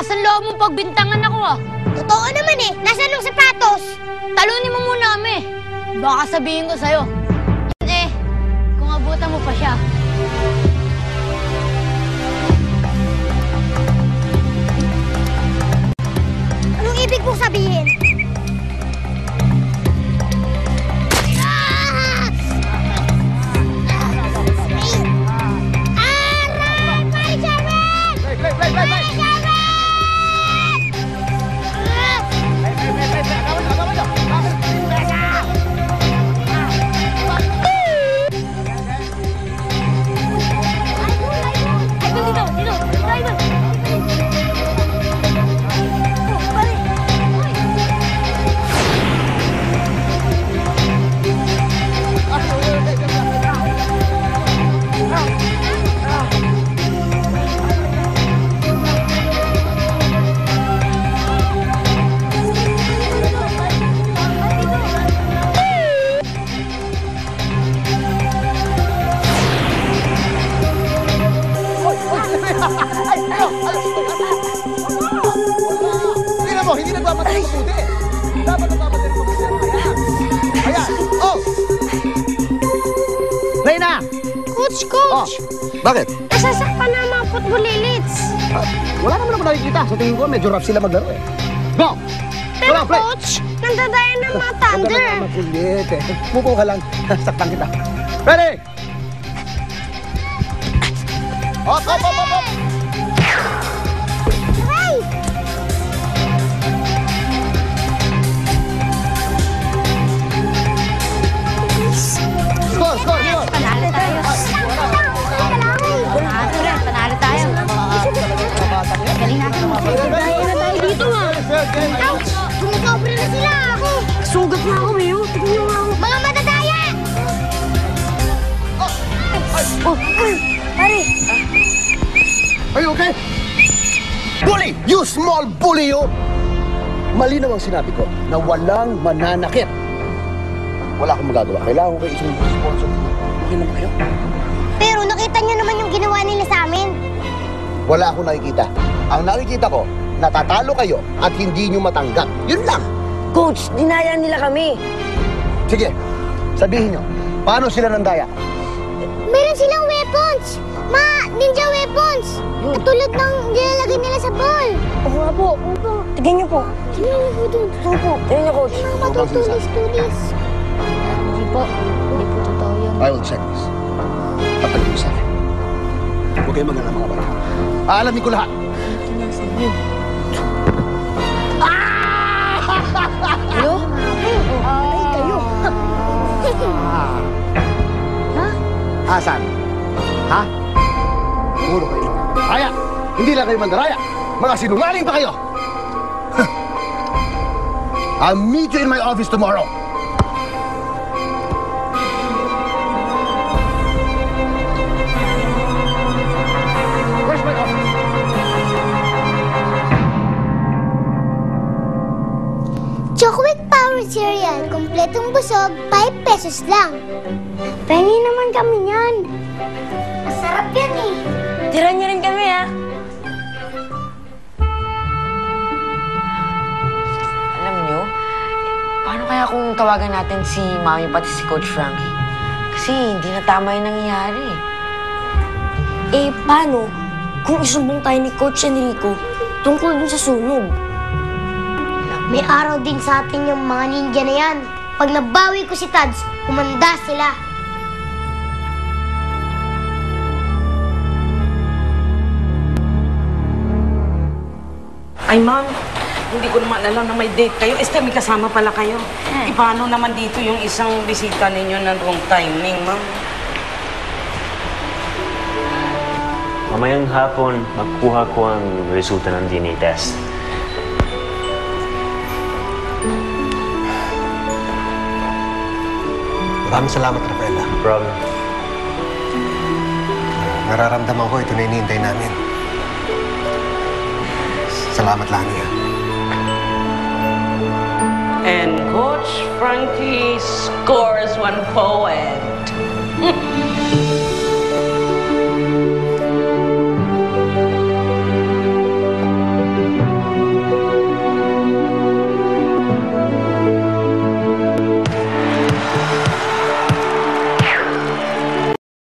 Lakas ang loob mong pagbintangan ako ah. Totoo naman eh. Nasaan yung sapatos? Talunin mo muna kami. Baka sabihin ko sa'yo. Kung abutan mo pa siya. Anong ibig mong sabihin? Hindi nagmamatay ng mabuti. Dapat nagmamatay ng mabuti. Ayan. Oh! Reyna! Coach! Oh, bakit? Nasasakpan na mga footballilits. Wala naman ako nakikita. Sa tingin ko, medyo rough sila maglaro eh. Go! Pero coach, nandadaya ng mga thunder. Huwag ka naman makulit eh. Mupo ka lang. Saktan kita. Ready? Hop, hop, hop, hop, hop! Score! Panalo tayo. Panalo tayo. Galing natin magpapagdaya na tayo dito ah. Ouch! Sumusobra na sila ako. Sugat na ako eh. Tignan mo nga ako. Mga matadaya! Pare. Are you okay? Bully! You small bully, you! Malinaw ang sinabi ko na walang mananakit. Wala akong magagawa. Kailangan ko kayo isang sponsor. Okay naman kayo? Pero nakita niyo naman yung ginawa nila sa amin. Wala akong nakikita. Ang nakikita ko, natatalo kayo at hindi nyo matanggap. Yun lang. Coach, dinaya nila kami. Sige, sabihin nyo, paano sila nandaya? Meron silang weapons. Ninja weapons. Katulad ng nilalagay nila sa ball. Oo nga po. Tignan niyo po. Tingnan mo po dun. Opo. Tignan niyo, coach. Mga matutulis-tulis. Hindi po. Hindi po totoo yun. I will check this. Patalim mo sa akin. Huwag kayo mag-alala mga bata. Aalamin ko lahat. Hello? Ay, kayo. Ha? Asan? Ha? Puro kayo. Raya! Hindi lang kayo mandaraya. Mga sinungaling pa kayo. I'll meet you in my office tomorrow. Where's my office? Chocolate Power Cereal. Kompletong busog, 5 pesos lang. Pengi naman kami yan. Masarap yan eh. Tira niyo rin kami, ha? Alam niyo, paano kaya kung tawagan natin si Mami pati si Coach Frankie? Kasi hindi na tama yung nangyayari. Eh, paano kung isumbong tayo ni Coach Enrico tungkol dun sa sunog? May araw din sa atin yung mga ninja na yan. Pag nabawi ko si Tads, kumanda sila. Ay, ma'am, hindi ko naman alam na may date kayo. May kasama pala kayo. Paano naman dito yung isang bisita ninyo ng wrong timing, ma'am? Mamayang hapon, magkuha ko ang resulta ng DNA test. Maraming salamat, Rafaela. No problem. Nararamdaman ko ito na hinihintay namin. Salamat lang niya. And Coach Frankie scores 1 point.